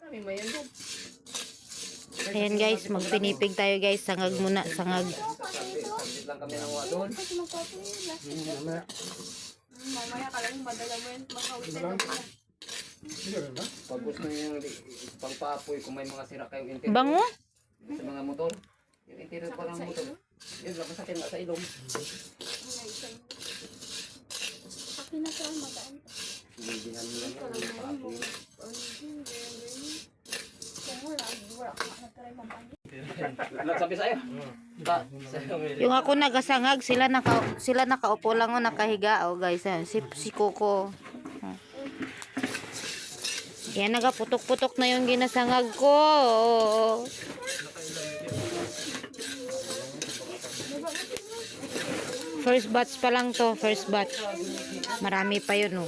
May mayan doon. Ayan guys, magpinipig tayo guys. Sangag muna, sangag. Sabit lang kami ng doon. Mamaya ka lang madala mo yan. Makawit na doon. Pag gusto nyo yung pangpapoy, kung may mga sira kayong interior. Bango? Sa mga motor. Yung interior pa ng motor. Yun, labas natin nga sa ilong. Akin na siya magaan. Bibihan mo lang yung papoy. Kung wala ka nagtaray mampani. Sabi sa'yo. Yung ako nagasangag, sila nakaupo lang o nakahiga. O guys, si Coco. Yan, nagaputok-putok na yung ginasangag ko. First batch pa lang to, first batch. Marami pa yun.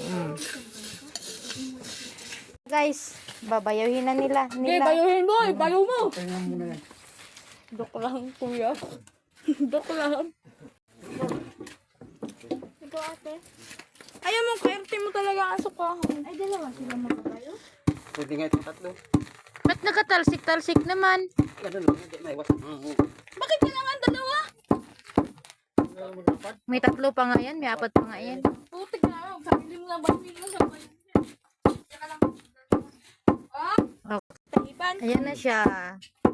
Guys, babayawin na nila. Bayuhin mo! Bayo mo! Dok lang, kuya. Dok lang. Ito ate. Ayaw mo, kaerte mo talaga asok ko. Ay, dalawa sila magbabayo? Pwede nga itong tatlo. Ba't nakatalsik-talsik naman? Ganun lang, hindi may iwas. Bakit kailangan dalawa? May tatlo pa nga yan, may apat pa nga yan. Putik na lang. Sabi mo na ba? Hindi mo sa bayo. Teka lang. Ah? Tahipan. Ayan na siya.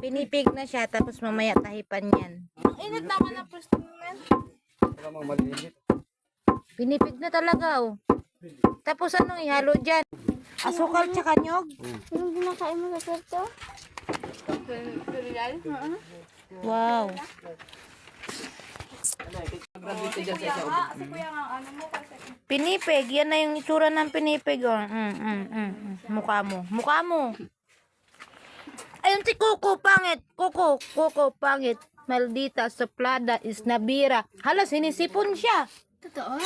Pinipig na siya, tapos mamaya tahipan yan. Ang init naman ng pwesto mo yan. Wala mga malilit. Pinipig na talaga, oh. Tapos anong ihalo dyan? Asukal tsaka nyog? Yung ginakain mo sa kwarto? Cereal? Wow. Graduate dyan sa isa. Kasi kuya nga, ano mo kasi. Pinipig, yan na yung itsura ng pinipig, oh. Mukha mo. Mukha mo. Ayun si Coco, pangit. Coco, pangit. Maldita, soplada, is nabira. Hala, sinisipon siya. Totoo?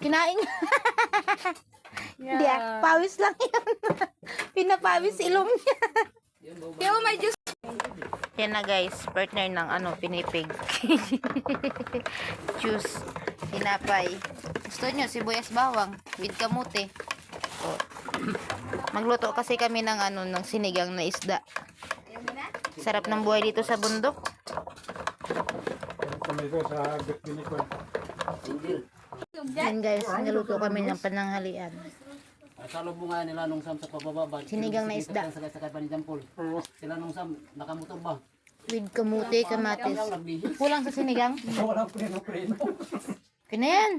Kinain niya. Hindi pawis lang yun. Pinapawis ilong niya. Yo, may juice. Yan na guys, partner ng pinipig. Juice, tinapay. Gusto nyo, sibuyas bawang with kamote. O, magluto kasi kami ng ng sinigang na isda. Sarap ng buhay dito sa bundok. Yan guys, naluto kami ng pananghalian. Sa lubungan nila nung Sam sa pababa. Sinigang na isda. Sakay pa ni Jampol. Sila nung Sam, nakamotor ba? With kamote, kamatis. Nagbihis. Kulang sa sinigang? Wala ko rin ang preno. Kina yan.